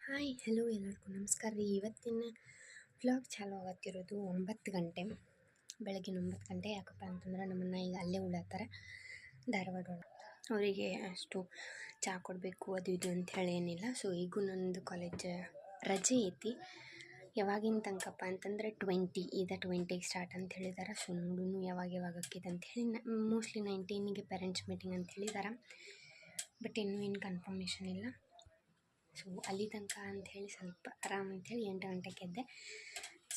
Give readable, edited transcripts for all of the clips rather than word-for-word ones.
Hi hello ಎಲ್ಲರಿಗೂ ನಮಸ್ಕಾರ ರೀ. ಇವತ್ತಿನ ವ್ಲಾಗ್ ಚಾಲು ಆಗತ್ತಿರೋದು 9 ಗಂಟೆ, ಬೆಳಗಿನ 9 ಗಂಟೆ. ಯಾಕಪ್ಪ ಅಂತಂದ್ರೆ ನಮ್ಮನ್ನು ಈಗ ಅಲ್ಲೇ ಉಳತ್ತಾರೆ ಧಾರವಾಡ ಒಳಗೆ. ಅವರಿಗೆ ಅಷ್ಟು ಚಹಾ ಕೊಡಬೇಕು ಅದು ಇದು ಅಂತ ಹೇಳಿ ಏನಿಲ್ಲ. ಸೊ ಈಗೂ ನಂದು ಕಾಲೇಜ್ ರಜೆ ಐತಿ. ಯಾವಾಗಿನ ತನಕಪ್ಪ ಅಂತಂದ್ರೆ 20ಗೆ ಸ್ಟಾರ್ಟ್ ಅಂತ ಹೇಳಿದಾರೆ. ಸೊ ನೋಡೋಣ ಯಾವಾಗ ಆಕೈತೆ ಅಂತ ಹೇಳಿ. ಮೋಸ್ಟ್ಲಿ 19ಗೆ ಪೇರೆಂಟ್ಸ್ ಮೀಟಿಂಗ್ ಅಂತ ಹೇಳಿದಾರೆ, ಬಟ್ ಇನ್ನೂ ಏನು ಕನ್ಫರ್ಮೇಷನ್ ಇಲ್ಲ. ಸೊ ಅಲ್ಲಿ ತನಕ ಅಂಥೇಳಿ ಸ್ವಲ್ಪ ಆರಾಮ್ ಅಂಥೇಳಿ 8 ಗಂಟೆಗೆ ಎದ್ದೆ.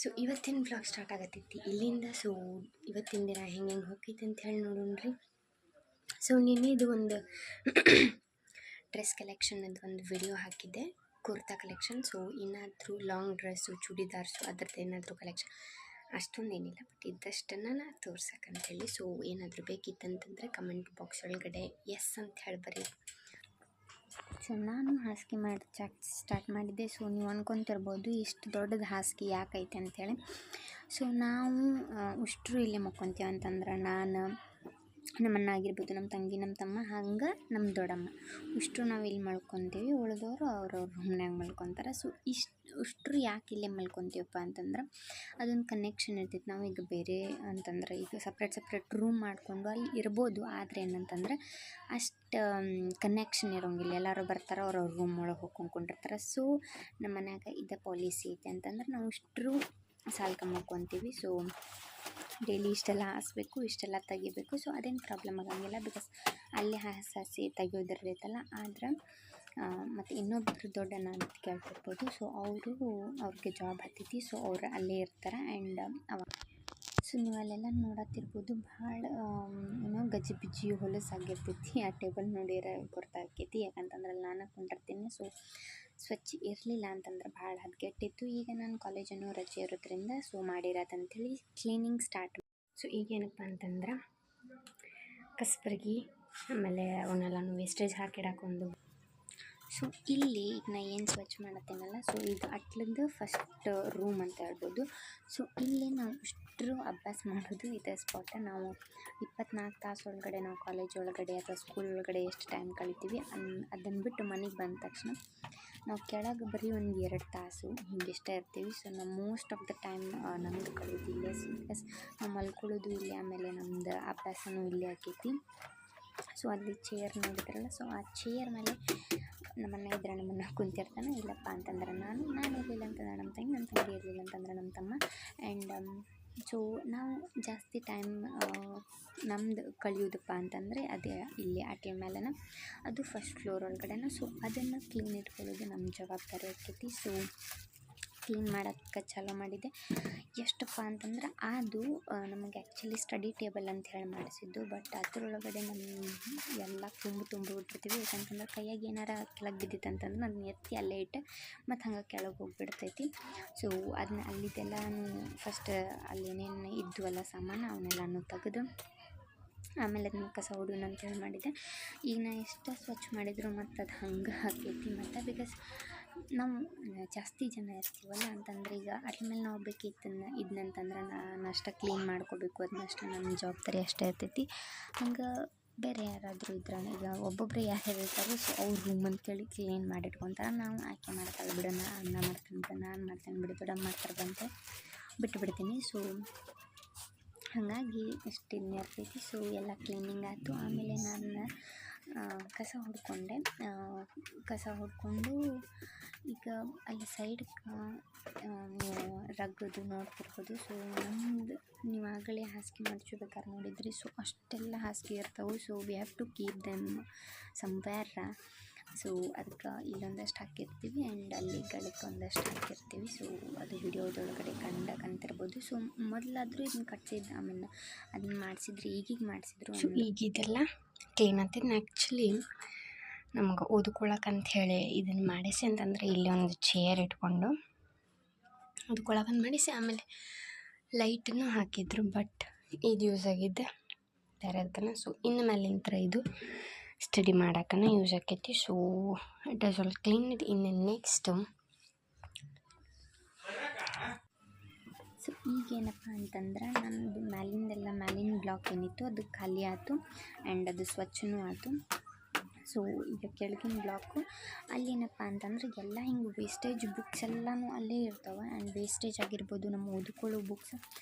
ಸೊ ಇವತ್ತಿನ ಬ್ಲಾಗ್ ಸ್ಟಾರ್ಟ್ ಆಗತ್ತೈತಿ ಇಲ್ಲಿಂದ. ಸೊ ಇವತ್ತಿನ ದಿನ ಹೆಂಗೆ ಹೋಗೈತೆ ಅಂತ ಹೇಳಿ ನೋಡೋಣ್ರಿ. ಸೊ ನಿನ್ನೆದು ಒಂದು ಡ್ರೆಸ್ ಕಲೆಕ್ಷನ್ನದು ಒಂದು ವಿಡಿಯೋ ಹಾಕಿದ್ದೆ, ಕುರ್ತಾ ಕಲೆಕ್ಷನ್. ಸೊ ಏನಾದರೂ ಲಾಂಗ್ ಡ್ರೆಸ್ಸು ಚೂಡಿದಾರ್ಸು ಅದ್ರದ್ದು ಏನಾದರೂ ಕಲೆಕ್ಷನ್ ಅಷ್ಟೊಂದೇನಿಲ್ಲ, ಬಟ್ ಇದ್ದಷ್ಟನ್ನು ನಾ ತೋರ್ಸಕ್ಕಂತೇಳಿ. ಸೊ ಏನಾದರೂ ಬೇಕಿತ್ತಂತಂದರೆ ಕಮೆಂಟ್ ಬಾಕ್ಸ್ ಒಳಗಡೆ ಎಸ್ ಅಂತ ಹೇಳಿ ಬರೀ. ಸೊ ನಾನು ಹಾಸಿಗೆ ಸ್ಟಾರ್ಟ್ ಮಾಡಿದ್ದೆ. ಸೊ ನೀವು ಅನ್ಕೊತಿರ್ಬೋದು ಇಷ್ಟು ದೊಡ್ಡದು ಹಾಸಿಗೆ ಯಾಕೈತೆ ಅಂಥೇಳಿ. ಸೊ ನಾವು ಅಷ್ಟರು ಇಲ್ಲೇ ಮಕ್ಕೊತೀವಿ ಅಂತಂದ್ರೆ ನಾನು, ನಮ್ಮನ್ನ ಆಗಿರ್ಬೋದು, ನಮ್ಮ ತಂಗಿ, ನಮ್ಮ ತಮ್ಮ, ಹಂಗೆ ನಮ್ಮ ದೊಡ್ಡಮ್ಮ, ಇಷ್ಟು ನಾವು ಇಲ್ಲಿ ಮಲ್ಕೊತೀವಿ. ಉಳಿದವರು ಅವ್ರವ್ರ ರೂಮ್ನಾಗ ಮಲ್ಕೊತಾರೆ. ಸೊ ಅಷ್ಟರು ಯಾಕೆ ಇಲ್ಲೇ ಮಲ್ಕೊತೀವಪ್ಪ ಅಂತಂದ್ರೆ ಅದೊಂದು ಕನೆಕ್ಷನ್ ಇರ್ತೈತೆ. ನಾವು ಈಗ ಬೇರೆ ಅಂತಂದ್ರೆ ಈಗ ಸಪ್ರೇಟ್ ರೂಮ್ ಮಾಡಿಕೊಂಡು ಅಲ್ಲಿ ಇರ್ಬೋದು, ಆದರೆ ಏನಂತಂದ್ರೆ ಅಷ್ಟು ಕನೆಕ್ಷನ್ ಇರೋಂಗಿಲ್ಲ. ಎಲ್ಲರೂ ಬರ್ತಾರೆ, ಅವ್ರವ್ರ ರೂಮ್ ಒಳಗೆ ಹೋಗ್ಕೊಂಡಿರ್ತಾರೆ. ಸೊ ನಮ್ಮ ಮನ್ಯಾಗ ಇದೇ ಪಾಲಿಸಿ ಐತೆ ಅಂತಂದ್ರೆ ನಾವು ಇಷ್ಟರು ಸಾಲ್ಕ ಮಲ್ಕೊತೀವಿ. ಸೊ ಡೈಲಿ ಇಷ್ಟೆಲ್ಲ ಹಾಸಬೇಕು, ಇಷ್ಟೆಲ್ಲ ತೆಗಿಬೇಕು. ಸೊ ಅದೇನು ಪ್ರಾಬ್ಲಮ್ ಆಗೋಂಗಿಲ್ಲ, ಬಿಕಾಸ್ ಅಲ್ಲೇ ಹಾಸಿ ತೆಗಿಯೋದಿರ್ತೈತಲ್ಲ. ಆದ್ರೆ ಮತ್ತು ಇನ್ನೊಬ್ಬರು ದೊಡ್ಡಣ್ಣ ಅಂತ ಕೇಳ್ತಿರ್ಬೋದು. ಸೊ ಅವ್ರಿಗೆ ಜಾಬ್ ಹತ್ತೈತಿ. ಸೊ ಅವ್ರು ಅಲ್ಲೇ ಇರ್ತಾರೆ. ಆ್ಯಂಡ್ ಸೊ ನೀವು ಅಲ್ಲೆಲ್ಲ ನೋಡತ್ತಿರ್ಬೋದು, ಭಾಳ ಏನೋ ಗಜಿಬಿಜಿ ಹೊಲಸಾಗಿರ್ತೈತಿ. ಆ ಟೇಬಲ್ ನೋಡಿದ್ರೆ ಗೊತ್ತಾಗ್ತೈತಿ, ಯಾಕಂತಂದ್ರೆ ಅಲ್ಲಿ ನಾನು ಕೊಂಡಿರ್ತೀನಿ. ಸೊ ಸ್ವಚ್ಛ ಇರಲಿಲ್ಲ ಅಂತಂದ್ರೆ ಭಾಳ ಹದಗೆಟ್ಟಿತ್ತು. ಈಗ ನಾನು ಕಾಲೇಜನ್ನು ರಜೆ ಇರೋದ್ರಿಂದ ಸೊ ಮಾಡಿರೋದಂಥೇಳಿ ಕ್ಲೀನಿಂಗ್ ಸ್ಟಾರ್ಟ್. ಸೊ ಈಗೇನಪ್ಪ ಅಂತಂದ್ರೆ ಕಸಬರ್ಗಿ ಆಮೇಲೆ ಅವನ್ನೆಲ್ಲನೂ ವೇಸ್ಟೇಜ್ ಹಾಕಿಡಾಕೊಂದು. ಸೊ ಇಲ್ಲಿ ಈಗ ನಾ ಏನು ಸ್ವಚ್ಛ ಮಾಡತ್ತೇನಲ್ಲ, ಸೊ ಇದು ಅಟ್ಲದ್ದು ಫಸ್ಟ್ ರೂಮ್ ಅಂತ ಹೇಳ್ಬೋದು. ಸೊ ಇಲ್ಲಿ ನಾವು ಇಷ್ಟರು ಅಭ್ಯಾಸ ಮಾಡೋದು ಇದೇ ಸ್ಪಾಟ. ನಾವು 24 ತಾಸು ಒಳಗಡೆ ನಾವು ಕಾಲೇಜ್ ಒಳಗಡೆ ಅಥವಾ ಸ್ಕೂಲ್ ಒಳಗಡೆ ಎಷ್ಟು ಟೈಮ್ ಕಳಿತೀವಿ ಅದನ್ನು ಬಿಟ್ಟು ಮನೆಗೆ ಬಂದ ತಕ್ಷಣ ನಾವು ಕೆಳಗೆ ಬರೀ ಒಂದು 2 ತಾಸು ಹಿಂಗಿಷ್ಟೇ ಇರ್ತೀವಿ. ಸೊ ನಾವು ಮೋಸ್ಟ್ ಆಫ್ ದ ಟೈಮ್ ನಮ್ಮದು ಕಳೀತಿ ಇಲ್ಲೇ. ಬಿಕಾಸ್ ನಾವು ಮಲ್ಕೊಳ್ಳೋದು ಇಲ್ಲಿ, ಆಮೇಲೆ ನಮ್ಮದು ಅಭ್ಯಾಸನೂ ಇಲ್ಲೇ ಆಕೈತಿ. ಸೊ ಅಲ್ಲಿ ಚೇರ್ ನೋಡಿದ್ರಲ್ಲ, ಸೊ ಆ ಚೇರ್ ಮೇಲೆ ನಮ್ಮನ್ನ ಇದ್ರೆ ನಮ್ಮನ್ನು ಕುಂತಿರ್ತಾನೆ. ಇಲ್ಲಪ್ಪ ಅಂತಂದ್ರೆ ನಾನು ಇರಲಿಲ್ಲ ಅಂತಂದ್ರೆ ನಮ್ಮ ತಂಗಿ ಇರಲಿಲ್ಲ ಅಂತಂದ್ರೆ ನಮ್ಮ ತಮ್ಮ. ಆ್ಯಂಡ್ ಸೊ ನಾವು ಜಾಸ್ತಿ ಟೈಮ್ ನಮ್ದು ಕಳೆಯೋದಪ್ಪ ಅಂತಂದರೆ ಅದೇ ಇಲ್ಲಿ ಆಟೆ ಮೇಲೆನ, ಅದು ಫಸ್ಟ್ ಫ್ಲೋರ್ ಒಳಗಡೆನ. ಸೊ ಅದನ್ನು ಕ್ಲೀನ್ ಇಟ್ಕೊಳ್ಳೋದು ನಮ್ಮ ಜವಾಬ್ದಾರಿ ಆಕೈತಿ. ಸೊ ಕ್ಲೀನ್ ಮಾಡೋಕ್ಕೆ ಚಾಲೂ ಮಾಡಿದ್ದೆ. ಎಷ್ಟಪ್ಪ ಅಂತಂದ್ರೆ ಅದು ನಮಗೆ ಆ್ಯಕ್ಚುಲಿ ಸ್ಟಡಿ ಟೇಬಲ್ ಅಂತ ಹೇಳಿ ಮಾಡಿಸಿದ್ದು, ಬಟ್ ಅದರೊಳಗಡೆ ನಮ್ಮ ಎಲ್ಲ ತುಂಬಿಬಿಟ್ಟಿರ್ತೀವಿ. ಯಾಕಂತಂದ್ರೆ ಕೈಯಾಗ ಏನಾರ ಕೆಳಗೆ ಬಿದ್ದಿತ್ತು ಅಂತಂದ್ರೆ ಅದನ್ನ ಎತ್ತಿ ಅಲ್ಲೇ ಇಟ್ಟು ಮತ್ತು ಹಂಗೆ ಕೆಳಗೆ ಹೋಗಿಬಿಡ್ತೈತಿ. ಸೊ ಅದನ್ನ ಅಲ್ಲಿದ್ದೆಲ್ಲ ಫಸ್ಟ್ ಅಲ್ಲಿ ಏನೇನು ಇದ್ವಲ್ಲ ಸಾಮಾನು ಅವನ್ನೆಲ್ಲನೂ ತೆಗೆದು ಆಮೇಲೆ ಅದನ್ನ ಕಸ ಹೊಡೋಣ ಅಂತೇಳಿ ಮಾಡಿದ್ದೆ. ಈಗ ನಾ ಎಷ್ಟು ಸ್ವಚ್ಛ ಮಾಡಿದ್ರು ಮತ್ತು ಅದು ಹಂಗೆ ಹಾಕೈತಿ. ಮತ್ತು ಬಿಕಾಸ್ ನಾವು ಜಾಸ್ತಿ ಜನ ಇರ್ತೀವಲ್ಲ ಅಂತಂದ್ರೆ ಈಗ ಅದ್ರ ಮೇಲೆ ನಾವು ಇದನ್ನಂತಂದ್ರೆ ನಾನು ಅಷ್ಟೇ ಕ್ಲೀನ್ ಮಾಡ್ಕೋಬೇಕು, ಅದನ್ನಷ್ಟೇ ನನ್ನ ಜವಾಬ್ದಾರಿ ಅಷ್ಟೇ ಇರ್ತೈತಿ. ಹಂಗೆ ಬೇರೆ ಯಾರಾದರೂ ಇದ್ರೆ ಈಗ ಒಬ್ಬೊಬ್ಬರು ಯಾರ್ಯಾರು ಇರ್ತಾರೆ, ಸೊ ಅವ್ರ ರೂಮ್ ಅಂತೇಳಿ ಕ್ಲೀನ್ ಮಾಡಿಟ್ಕೊತಾರೆ. ನಾವು ಆಕೆ ಮಾಡ್ತಾಳೆ ಬಿಡು, ಅನ್ನ ಮಾಡ್ತಾನೆ ಬಿಡು, ನಾನು ಮಾಡ್ತೇನೆ ಬಿಡು, ದೊಡ್ಡಮ್ಮ ಮಾಡ್ತಾರೆ ಬಂತೆ ಬಿಟ್ಟುಬಿಡ್ತೀನಿ. ಸೊ ಹಾಗಾಗಿ ಇಷ್ಟು ಇದನ್ನ ಇರ್ತೈತಿ. ಸೊ ಎಲ್ಲ ಕ್ಲೀನಿಂಗ್ ಆಯಿತು. ಆಮೇಲೆ ನಾನು ಕಸ ಹೊಡ್ಕೊಂಡು ಈಗ ಅಲ್ಲಿ ಸೈಡ್ಗೆ ನೀವು ರಗ್ಗದು ನೋಡ್ತಿರ್ಬೋದು. ಸೊ ನಮ್ಮದು ನೀವು ಆಗಲೇ ಹಾಸಿಗೆ ಮಡ್ಚಬೇಕಾದ್ರೆ ನೋಡಿದ್ರಿ. ಸೊ ಅಷ್ಟೆಲ್ಲ ಹಾಸಿಗೆ ಇರ್ತಾವೆ. So we have to keep them somewhere. So ಅದಕ್ಕೆ ಇಲ್ಲೊಂದಷ್ಟು ಹಾಕಿರ್ತೀವಿ ಆ್ಯಂಡ್ ಅಲ್ಲಿ ಗಳಕ್ಕೆ ಒಂದಷ್ಟು ಹಾಕಿರ್ತೀವಿ. ಸೊ ಅದು ವಿಡಿಯೋದೊಳಗಡೆ ಕಂತಿರ್ಬೋದು. ಸೊ ಮೊದಲಾದರೂ ಇದನ್ನ ಕಟ್ಸಿದ್ದು, ಆಮೇಲೆ ಅದನ್ನ ಮಾಡಿಸಿದ್ರು, ಈಗೀಗ ಮಾಡಿಸಿದ್ರು. ಸೊ ಈಗಿದೆಲ್ಲ ಕ್ಲೀನ್ ಆಗ್ತಿದ್ದು. ಆ್ಯಕ್ಚುಲಿ ನಮ್ಗೆ ಓದ್ಕೊಳಕ್ಕಂತ ಹೇಳಿ ಇದನ್ನು ಮಾಡಿಸಿ ಅಂತಂದರೆ ಇಲ್ಲಿ ಒಂದು ಚೇರ್ ಇಟ್ಕೊಂಡು ಓದ್ಕೊಳಕ್ಕಂತ ಮಾಡಿಸಿ, ಆಮೇಲೆ ಲೈಟನ್ನು ಹಾಕಿದ್ರು. ಬಟ್ ಇದು ಯೂಸ್ ಆಗಿದ್ದೆ ಬೇರೆ ಅದಕ್ಕನ. ಸೊ ಇನ್ನು ಮೇಲಿನ ಥರ ಇದು ಸ್ಟಡಿ ಮಾಡೋಕ್ಕನ ಯೂಸ್ ಆಕೈತಿ. So it is all clean. ಇನ್ನು ನೆಕ್ಸ್ಟ್ ಸೊ ಈಗೇನಪ್ಪ ಅಂತಂದ್ರೆ ನನ್ನದು ಮ್ಯಾಲಿನ ಬ್ಲಾಕ್ ಏನಿತ್ತು ಅದು ಖಾಲಿ ಆಯಿತು ಆ್ಯಂಡ್ ಅದು ಸ್ವಚ್ಛನೂ ಆಯಿತು. ಸೊ ಈಗ ಕೆಳಗಿನ ಬ್ಲಾಕು ಅಲ್ಲೇನಪ್ಪ ಅಂತಂದ್ರೆ ಎಲ್ಲ ಹಿಂಗೆ ವೇಸ್ಟೇಜ್ ಬುಕ್ಸ್ ಎಲ್ಲನೂ ಅಲ್ಲೇ ಇರ್ತವೆ. ಆ್ಯಂಡ್ ವೇಸ್ಟೇಜ್ ಆಗಿರ್ಬೋದು, ನಮ್ಮ ಓದ್ಕೊಳ್ಳೋ ಬುಕ್ಸ್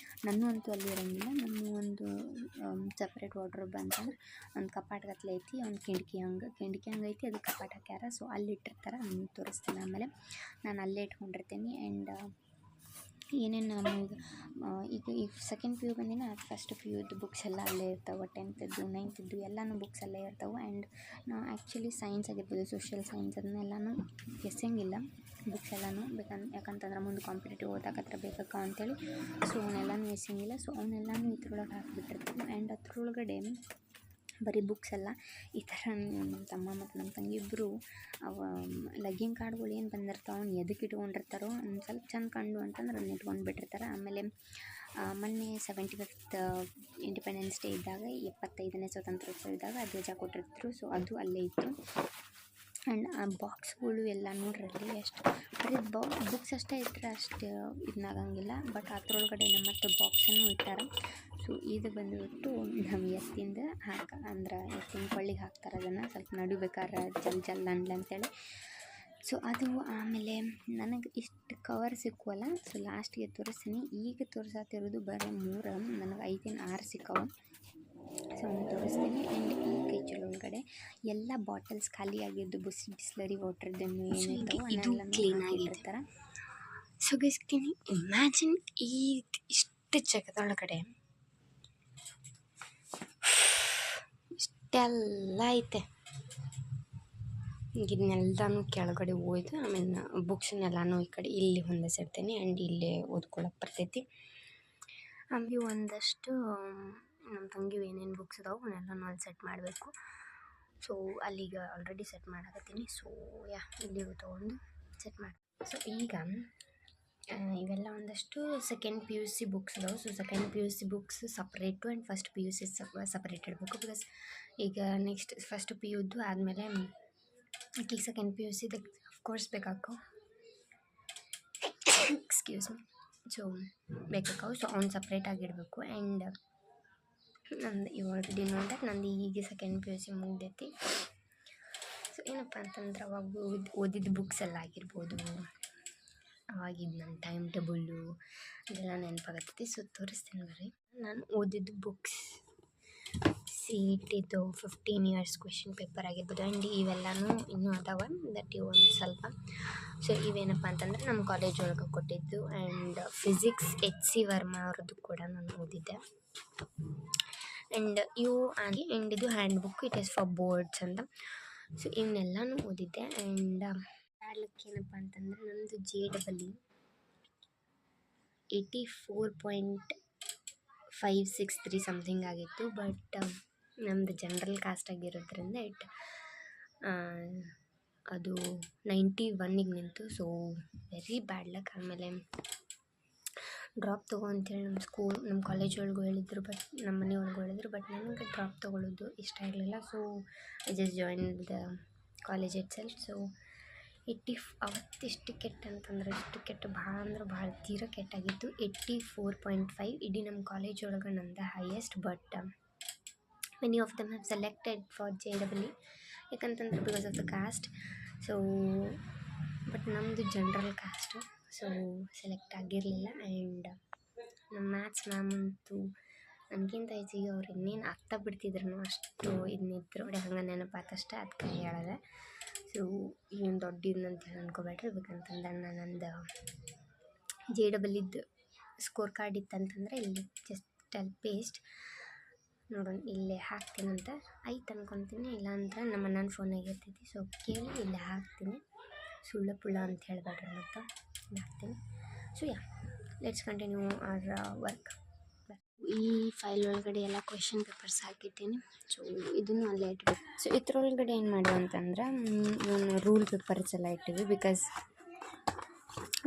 ನನ್ನೂ ಅಂತೂ ಅಲ್ಲಿ ಇರೋಂಗಿಲ್ಲ. ನನ್ನ ಒಂದು ಸಪ್ರೇಟ್ ವಾರ್ಡ್ರೋಬ್ ಅಂತಂದ್ರೆ ಒಂದು ಕಪಾಟಗತ್ಲೆ ಐತಿ, ಒಂದು ಕಿಂಡ್ಕಿ ಹಂಗೆ ಐತಿ, ಅದು ಕಪಾಟ ಹಾಕ್ಯಾರ. ಸೊ ಅಲ್ಲಿ ಇಟ್ಟಿರ್ತಾರೆ, ಅದನ್ನು ತೋರಿಸ್ತೀನಿ ಆಮೇಲೆ. ನಾನು ಅಲ್ಲೇ ಇಟ್ಕೊಂಡಿರ್ತೀನಿ. ಆ್ಯಂಡ್ ಏನೇನು ನಮಗೆ ಈಗ ಸೆಕೆಂಡ್ ಪಿ ಯು ಬಂದಿನ, ಅದು ಫಸ್ಟ್ ಪಿ ಯುದು ಬುಕ್ಸ್ ಎಲ್ಲ ಅಲ್ಲೇ ಇರ್ತಾವೆ. 10th 9th ಎಲ್ಲನೂ ಬುಕ್ಸ್ ಅಲ್ಲೇ ಇರ್ತಾವೆ. ಆ್ಯಂಡ್ ನಾವು ಆ್ಯಕ್ಚುಲಿ ಸೈನ್ಸ್ ಆಗಿರ್ಬೋದು, ಸೋಷಿಯಲ್ ಸೈನ್ಸ್ ಅದನ್ನೆಲ್ಲನೂ ಎಸೆಯಂಗಿಲ್ಲ ಬುಕ್ಸ್ ಎಲ್ಲನೂ. ಯಾಕಂತಂದ್ರೆ ಮುಂದೆ ಕಾಂಪಿಟೇಟಿವ್ ಓದಾಕತ್ರ ಬೇಕಕ್ಕ ಅಂತೇಳಿ. ಸೊ ಅವನ್ನೆಲ್ಲನೂ ಎಸೆಯಂಗಿಲ್ಲ. ಸೊ ಅವನ್ನೆಲ್ಲನೂ ಇದ್ರೊಳಗೆ ಹಾಕಿಬಿಟ್ಟಿರ್ತೀವಿ. ಆ್ಯಂಡ್ ಅದ್ರೊಳಗಡೆ ಬರೀ ಬುಕ್ಸ್ ಎಲ್ಲ ಈ ಥರ ನಮ್ಮ ತಮ್ಮ ಮತ್ತು ನಮ್ಮ ತಂಗಿ ಇಬ್ಬರು ಅವ ಲಗ್ಗಿನ್ ಕಾರ್ಡ್ಗಳು ಏನು ಬಂದಿರ್ತಾವೆ ಅವ್ನು ಎದಕ್ಕೆ ಇಟ್ಕೊಂಡಿರ್ತಾರೋ, ಒಂದು ಸ್ವಲ್ಪ ಚೆಂದ ಕಂಡು ಅಂತಂದ್ರೆ ಅದನ್ನ ಇಟ್ಕೊಂಡು ಬಿಟ್ಟಿರ್ತಾರೆ. ಆಮೇಲೆ ಮೊನ್ನೆ 75th ಇಂಡಿಪೆಂಡೆನ್ಸ್ ಡೇ ಇದ್ದಾಗ, 75ನೇ ಸ್ವಾತಂತ್ರ್ಯೋತ್ಸವ ಇದ್ದಾಗ ಧ್ವಜ ಕೊಟ್ಟಿರ್ತಾರೆ. ಸೊ ಅದು ಅಲ್ಲೇ ಇತ್ತು. ಆ್ಯಂಡ್ ಆ ಬಾಕ್ಸ್ಗಳು ಎಲ್ಲ ನೋಡ್ರಲ್ಲಿ ಎಷ್ಟು ಬರೀ ಬುಕ್ಸ್ ಅಷ್ಟೇ ಇಟ್ಟರೆ ಅಷ್ಟು ಇದನ್ನಾಗಂಗಿಲ್ಲ. ಬಟ್ ಅದ್ರೊಳಗಡೆ ಮತ್ತು ಬಾಕ್ಸನ್ನು ಇಟ್ಟಾರೆ. ಸೊ ಇದು ಬಂದುಬಿಟ್ಟು ನಮ್ಮ ಎತ್ತಿಂದ ಅಂದ್ರೆ ಎತ್ತಿನ ಕೊಳ್ಳಿಗೆ ಹಾಕ್ತಾರೆ. ಅದನ್ನು ಸ್ವಲ್ಪ ನಡಿಬೇಕಾದ್ರೆ ಜಲ್ ಅಂತೇಳಿ. ಸೊ ಅದು ಆಮೇಲೆ ನನಗೆ ಇಷ್ಟು ಕವರ್ ಸಿಕ್ಕುವಲ್ಲ. ಸೊ ಲಾಸ್ಟಿಗೆ ತೋರಿಸ್ತೀನಿ. ಈಗ ತೋರಿಸತ್ತಿರೋದು ಬರೀ 3, ನನಗೆ 5-6 ಸಿಕ್ಕವು. ಸೊ ಅವನು ತೋರಿಸ್ತೀನಿ. ಆ್ಯಂಡ್ ಈ ಕೈ ಒಳಗಡೆ ಎಲ್ಲ ಬಾಟಲ್ಸ್ ಖಾಲಿ ಆಗಿದ್ದು, ಬಿಸ್ಲರಿ ವಾಟರ್ದನ್ನು ಏನಿರ್ತಾವೆ ಅದನ್ನೆಲ್ಲ ಕ್ಲೀನಾಗಿರ್ತಾರೆ. ಸೊ ಗೈಸ್ತೀನಿ, ಇಮ್ಯಾಜಿನ್ ಇಷ್ಟು ಜಗದೊಳಗಡೆ ಇಷ್ಟೆಲ್ಲ ಐತೆ. ಇದನ್ನೆಲ್ಲನೂ ಕೆಳಗಡೆ ಒಯ್ದು ಆಮೇಲೆ ಬುಕ್ಸನ್ನೆಲ್ಲನೂ ಈ ಕಡೆ ಇಲ್ಲಿ ಹೊಂದಿಸಿರ್ತೀನಿ. ಆ್ಯಂಡ್ ಇಲ್ಲೇ ಓದ್ಕೊಳಕ್ಕೆ ಬರ್ತೈತಿ. ಆಮೇಲೆ ಒಂದಷ್ಟು ನಮ್ಮ ತಂಗಿ ಏನೇನು ಬುಕ್ಸ್ ಅದಾವೆ ಅವನ್ನೆಲ್ಲನೂ ಅಲ್ಲಿ ಸೆಟ್ ಮಾಡಬೇಕು. ಸೊ ಅಲ್ಲಿಗೆ ಆಲ್ರೆಡಿ ಸೆಟ್ ಮಾಡಕತ್ತೀನಿ. ಸೊ ಇಲ್ಲಿಗೂ ತೊಗೊಂಡು ಸೆಟ್ ಮಾಡಿ. ಸೊ ಈಗ ಇವೆಲ್ಲ ಒಂದಷ್ಟು second P U C books ಅದಾವೆ. So second P U C books separate and first P U C separate ಇಡಬೇಕು. ಬಿಕಾಸ್ ಈಗ ನೆಕ್ಸ್ಟ್ ಫಸ್ಟ್ ಪಿ ಯುದ್ದು ಆದಮೇಲೆ ಈಗ ಸೆಕೆಂಡ್ ಪಿ ಯು ಸಿದು ಅಫ್ಕೋರ್ಸ್ ಬೇಕಾಕವು. Excuse me. ಸೊ ಬೇಕಾಕವು. ಸೊ ಅವ್ನು ಸಪ್ರೇಟಾಗಿಡಬೇಕು. ಆ್ಯಂಡ್ ನಂದು ಇವಾಗ ನೋಡಿದಾಗ ನಂದು ಈಗ ಸೆಕೆಂಡ್ ಪಿ ಯು ಸಿ ಮುಗ್ದೈತಿ. ಸೊ ಏನಪ್ಪ ಅಂತಂದ್ರೆ ಅವಾಗ ಓದಿದ ಬುಕ್ಸ್ ಎಲ್ಲ ಆಗಿರ್ಬೋದು, ಅವಾಗಿದ್ದು ನನ್ನ ಟೈಮ್ ಟೇಬಲ್ಲು ಅದೆಲ್ಲ ನೆನಪಾಗತ್ತೈತಿ. ಸೊ ತೋರಿಸ್ತೀನಿ ಬರ್ರಿ. ನಾನು ಓದಿದ್ದು ಬುಕ್ಸ್ CETದು 15 years ಕ್ವೆಶ್ಚನ್ ಪೇಪರ್ ಆಗಿರ್ಬೋದು. ಆ್ಯಂಡ್ ಇವೆಲ್ಲನೂ ಇನ್ನೂ ಅದಾವೆ, ದಟ್ ಇವು ಒಂದು ಸ್ವಲ್ಪ. ಸೊ ಇವೇನಪ್ಪ ಅಂತಂದ್ರೆ ನಮ್ಮ ಕಾಲೇಜ್ ಒಳಗೆ ಕೊಟ್ಟಿದ್ದು. ಆ್ಯಂಡ್ ಫಿಸಿಕ್ಸ್ HC ವರ್ಮಾ ಅವ್ರದ್ದು ಕೂಡ ನಾನು ಓದಿದ್ದೆ. ಆ್ಯಂಡ್ ಇವು ಆಗಿ ಆ್ಯಂಡ್ ಇದು hand book, it is for boards ಅಂತ. ಸೊ ಇವನ್ನೆಲ್ಲನೂ ಓದಿದ್ದೆ. ಆ್ಯಂಡ್ ಆಡ್ಲಿಕ್ಕೆ ಏನಪ್ಪ ಅಂತಂದರೆ ನಮ್ಮದು JEE 84.563 ಸಮಥಿಂಗ್ ಆಗಿತ್ತು. ಬಟ್ ನಮ್ಮದು ಜನರಲ್ ಕಾಸ್ಟ್ ಆಗಿರೋದ್ರಿಂದ ಅದು 91ಗೆ ನಿಂತು. So very bad luck. ಆಮೇಲೆ ಡ್ರಾಪ್ ತೊಗೊ ಅಂತೇಳಿ ನಮ್ಮ ಕಾಲೇಜ್ ಒಳಗೂ ಹೇಳಿದ್ರು, ಬಟ್ ನಮ್ಮ ಮನೆ ಒಳಗೂ ಹೇಳಿದ್ರು. ಬಟ್ ನನಗೆ ಡ್ರಾಪ್ ತೊಗೊಳ್ಳೋದು ಇಷ್ಟ ಆಗಲಿಲ್ಲ. So I just join the college itself. So ಅವತ್ತಿಷ್ಟು ಕೆಟ್ಟ ಅಂತಂದ್ರೆ ಇಷ್ಟು ಕೆಟ್ಟ, ಭಾಳ ಅಂದ್ರೆ ಭಾಳ ತೀರಾ ಕೆಟ್ಟಾಗಿತ್ತು. 84.5 ಇಡೀ ನಮ್ಮ ಕಾಲೇಜ್ ಒಳಗೆ ನಂದು highest. But many of them have selected for JEE ಯಾಕಂತಂದ್ರೆ because of the cost. So but ನಮ್ಮದು ಜನರಲ್ ಕಾಸ್ಟು. ಸೊ ಸೆಲೆಕ್ಟ್ ಆಗಿರಲಿಲ್ಲ. ಆ್ಯಂಡ್ ನಮ್ಮ ಮ್ಯಾಥ್ಸ್ ಮ್ಯಾಮ್ ಅಂತೂ ನನಗಿಂತ ಹೆಚ್ಚಿಗೆ ಅವ್ರು ಇನ್ನೇನು ಅರ್ಥ ಬಿಡ್ತಿದ್ರು ಅಷ್ಟು ಇದನ್ನಿದ್ರು. ಹಂಗೆ ನೆನಪಾತಷ್ಟೇ, ಅದಕ್ಕೆ ಹೇಳಿದೆ. ಸೊ ಏನು ದೊಡ್ಡ ಇದನ್ನಂತ ಹೇಳಿ ಅನ್ಕೋಬೇಡ್ರಿ. ಬೇಕಂತಂದ್ರೆ ನಂದು JEE ಸ್ಕೋರ್ ಕಾರ್ಡ್ ಇತ್ತಂತಂದರೆ ಇಲ್ಲಿ ಜಸ್ಟ್ ಅಲ್ಲಿ ಪೇಸ್ಟ್ ನೋಡೋಣ, ಇಲ್ಲೇ ಹಾಕ್ತೀನಂತ ಆಯ್ತು ಅನ್ಕೊತೀನಿ. ಇಲ್ಲಾಂದ್ರೆ ನಮ್ಮ ಅಣ್ಣನ ಫೋನಾಗ ಇರ್ತೈತಿ. ಸೊ ಕೇಳಿ ಇಲ್ಲೇ ಹಾಕ್ತೀನಿ, ಸುಳ್ಳು ಪುಳ್ಳ ಅಂತ ಹೇಳಬೇಡ್ರಿ. ಮತ್ತು ಹಾಕ್ತೀನಿ. So let's continue our work. ಈ ಫೈಲ್ ಒಳಗಡೆ ಎಲ್ಲ ಕ್ವೆಶ್ಚನ್ ಪೇಪರ್ಸ್ ಹಾಕಿದ್ದೀನಿ. ಸೊ ಇದನ್ನು ಅಲ್ಲೇ ಇಟ್ಬೇಕು. ಸೊ ಇದ್ರೊಳಗಡೆ ಏನು ಮಾಡಿದೆ ಅಂತಂದ್ರೆ ಇವನು ರೂಲ್ ಪೇಪರ್ಸ್ ಎಲ್ಲ ಇಟ್ಟಿವಿ. ಬಿಕಾಸ್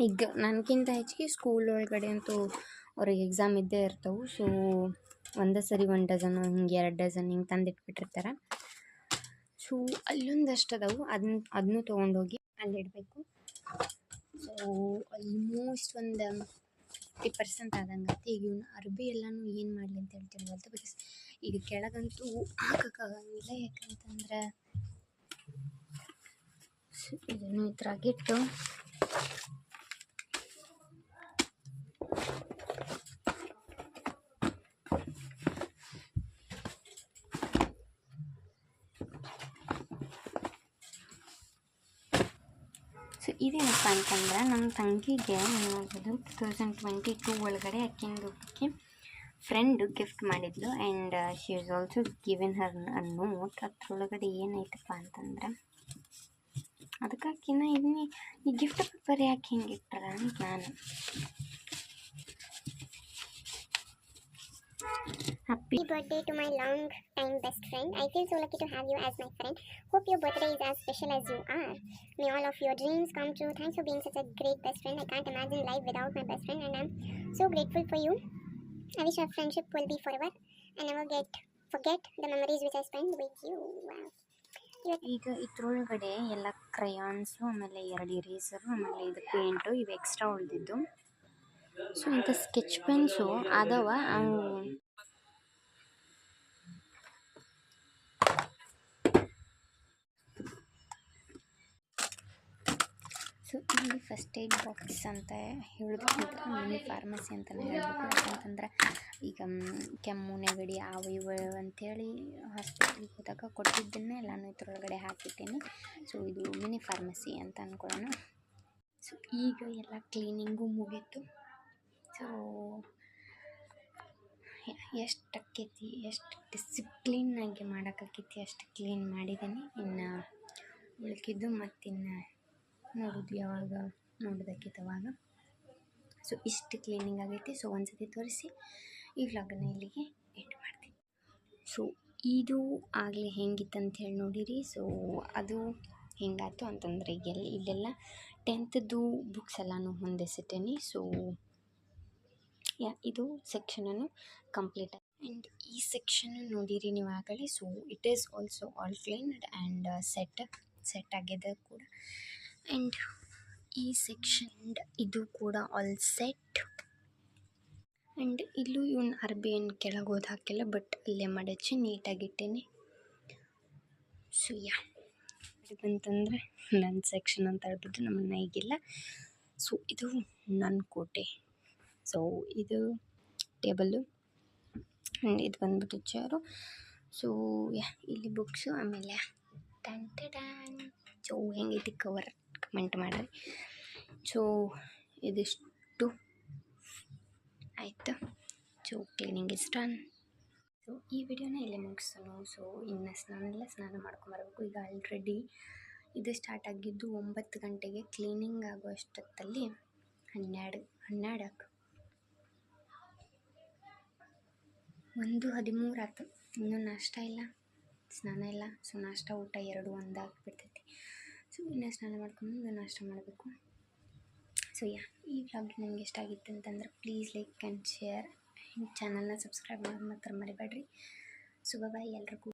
ಈಗ ನನಗಿಂತ ಹೆಚ್ಚಿಗೆ ಸ್ಕೂಲ್ ಒಳಗಡೆ ಅಂತೂ ಅವ್ರಿಗೆ ಎಕ್ಸಾಮ್ ಇದ್ದೇ ಇರ್ತವೆ. ಸೊ ಒಂದೇ ಸರಿ 1 ಡಜನು ಹಿಂಗೆ 2 ಡಜನ್ ಹಿಂಗೆ ತಂದಿಟ್ಬಿಟ್ಟಿರ್ತಾರೆ. ಸೊ ಅಲ್ಲೊಂದಷ್ಟು ಅದಾವು, ಅದನ್ನು ತೊಗೊಂಡೋಗಿ ಅಲ್ಲಿಡಬೇಕು. ಸೊ ಆಲ್ಮೋಸ್ಟ್ ಒಂದು 50% ಆದಂಗೆ ಆಯ್ತು. ಈಗ ಇವನು ಅರ್ಬಿ ಎಲ್ಲನೂ ಏನು ಮಾಡಲಿ ಅಂತ ಹೇಳ್ತಿರ್ಬೋದು. ಬಿಕಾಸ್ ಈಗ ಕೆಳಗಂತೂ ಹಾಕೋಕ್ಕಾಗಂಗಿಲ್ಲ. ಯಾಕಂತಂದ್ರೆ ಇದನ್ನು ಈ ಥರಾಗಿಟ್ಟು ಸೊ ಇದೇನಪ್ಪ ಅಂತಂದ್ರೆ ನಮ್ಮ ತಂಗಿಗೆ ನೋಡ್ಬೋದು 2022 ಒಳಗಡೆ ಆಕೆಗೆ ಫ್ರೆಂಡು ಗಿಫ್ಟ್ ಮಾಡಿದ್ಲು and she is also given her a note. ಅದ್ರೊಳಗಡೆ ಏನೈತಪ್ಪ ಅಂತಂದ್ರೆ ಅದಕ್ಕಾಕಿನ ಇದನ್ನ ಈ ಗಿಫ್ಟ್ ಪೇಪರ್ ಯಾಕೆ ಹಿಂಗೆ ಇಟ್ಟಾರ ಅಂತ ನಾನು. Happy birthday to my long time best friend. I feel so lucky to have you as my friend. Hope your birthday is as special as you are. May all of your dreams come true. Thanks for being such a great best friend. I can't imagine life without my best friend and I'm so grateful for you. I wish our friendship will be forever and never forget the memories which I spent with you. Wow. ಈಗ ಇದ್ರೊಳಗಡೆ ಎಲ್ಲ crayons, ಆಮೇಲೆ 2 ಇರೇಸರು, ಆಮೇಲೆ ಇದು paint ಇವು extra ಉಳಿದಿದ್ದು. So ಇಂಥ sketch pens ಅದಾವ. ಅವು ಸೊ ಇಲ್ಲಿ ಫಸ್ಟ್ ಏಡ್ ಬಾಕ್ಸ್ ಅಂತ ಹೇಳೋದಕ್ಕಿಂತ ಮಿನಿ ಫಾರ್ಮಸಿ ಅಂತಲೇ ಹೇಳಬೇಕು. ಯಾಕಂತಂದ್ರೆ ಈಗ ಕೆಮ್ಮು ನೆಗಡಿ ಅವು ಇವು ಅಂಥೇಳಿ ಹಾಸ್ಪಿಟ್ಲಿಗೆ ಹೋದಾಗ ಕೊಟ್ಟಿದ್ದನ್ನೇ ಎಲ್ಲನೂ ಇದ್ರೊಳಗಡೆ ಹಾಕಿಟ್ಟೇನೆ. ಸೊ ಇದು ಮಿನಿ ಫಾರ್ಮಸಿ ಅಂತ ಅಂದ್ಕೊಳ್ಳೋಣ. ಸೊ ಈಗ ಎಲ್ಲ ಕ್ಲೀನಿಂಗು ಮುಗೀತು. ಸೊ ಎಷ್ಟು ಡಿಸಿಪ್ಲಿನ್ನಾಗಿ ಮಾಡೋಕ್ಕಾಕೈತಿ ಅಷ್ಟು ಕ್ಲೀನ್ ಮಾಡಿದ್ದೀನಿ. ಇನ್ನು ಉಳ್ಕಿದ್ದು ಮತ್ತಿನ್ನು ನೋಡೋದು ಯಾವಾಗ ನೋಡೋದಕ್ಕಿತ್ತು ಅವಾಗ. ಸೊ ಇಷ್ಟು ಕ್ಲೀನಿಂಗ್ ಆಗೈತಿ. ಸೊ ಒಂದ್ಸತಿ ತೋರಿಸಿ ಈ ವ್ಲಾಗನ್ನು ಇಲ್ಲಿಗೆ ಎಂಡ್ ಮಾಡ್ತೀನಿ. ಸೊ ಇದು ಆಗಲೇ ಹೆಂಗಿತ್ತು ಅಂಥೇಳಿ ನೋಡಿರಿ. ಸೊ ಅದು ಹೆಂಗಾಯ್ತು ಅಂತಂದರೆ ಇಲ್ಲೆಲ್ಲ 10th ಬುಕ್ಸ್ ಎಲ್ಲನೂ ಹೊಂದಿಸಿಟ್ಟೇನಿ. ಸೊ ಇದು ಸೆಕ್ಷನನ್ನು ಕಂಪ್ಲೀಟ್ ಆ್ಯಂಡ್ ಈ ಸೆಕ್ಷನ್ ನೋಡಿರಿ ನೀವು ಆಗಲಿ. So it is also all cleaned and set ಆಗಿದೆ ಕೂಡ. ಆ್ಯಂಡ್ ಈ ಸೆಕ್ಷನ್ ಇದು ಕೂಡ ಆಲ್ ಸೆಟ್. ಆ್ಯಂಡ್ ಇಲ್ಲೂ ಇವನ್ ಅರ್ಬಿ ಏನು ಕೆಳಗೆ ಓದಿ ಹಾಕಿಲ್ಲ, ಬಟ್ ಅಲ್ಲೇ ಮಡಚಿ ನೀಟಾಗಿಟ್ಟೇನೆ. ಸೊ ಬಂತಂದರೆ ನನ್ನ ಸೆಕ್ಷನ್ ಅಂತ ಹೇಳ್ಬೋದು, ನಮ್ಮನ್ನ ಈಗಿಲ್ಲ. ಸೊ ಇದು ನನ್ನ ಕೋಟೆ. ಸೊ ಇದು ಟೇಬಲ್ಲು ಆ್ಯಂಡ್ ಇದು ಬಂದ್ಬಿಟ್ಟು ಚೇರು. ಸೊ ಇಲ್ಲಿ ಬುಕ್ಸು, ಆಮೇಲೆ ಟ್ಯಾನ್ ಸೊ ಹೆಂಗೈತಿ ಕವರ್ ಕಮೆಂಟ್ ಮಾಡಿರಿ. ಸೊ ಇದಿಷ್ಟು ಆಯಿತು. So cleaning is done. So ಈ ವಿಡಿಯೋನ ಇಲ್ಲೇ ಮುಗಿಸೋಣ. ಸೊ ಇನ್ನು ಸ್ನಾನ ಮಾಡ್ಕೊಂಬರ್ಬೇಕು. ಈಗ ಆಲ್ರೆಡಿ ಇದು ಸ್ಟಾರ್ಟ್ ಆಗಿದ್ದು 9 ಗಂಟೆಗೆ. ಕ್ಲೀನಿಂಗ್ ಆಗೋ ಅಷ್ಟೊತ್ತಲ್ಲಿ 12 1:13 ಆಯ್ತು. ಇನ್ನೂ ನಾಷ್ಟ ಇಲ್ಲ, ಸ್ನಾನ ಇಲ್ಲ. ಸೊ ನಾಷ್ಟ ಊಟ 2 ಒಂದಾಗಿಬಿಡ್ತೈತಿ. ಸೊ ಇನ್ನೂ ಸ್ನಾನ ಮಾಡ್ಕೊಂಡು ನಾಷ್ಟ ಮಾಡಬೇಕು. ಸೊ ಈ ವ್ಲಾಗ್ ನಿಮ್ಗೆ ಇಷ್ಟ ಆಗಿತ್ತು ಅಂತಂದ್ರೆ ಪ್ಲೀಸ್ ಲೈಕ್ ಆ್ಯಂಡ್ ಶೇರ್. ಚಾನಲ್ನ ಸಬ್ಸ್ಕ್ರೈಬ್ ಮಾಡೋದು ಮಾತ್ರ ಮರಿಬೇಡ್ರಿ. ಸೊ ಬಾಯ್ ಎಲ್ರಿಗೂ.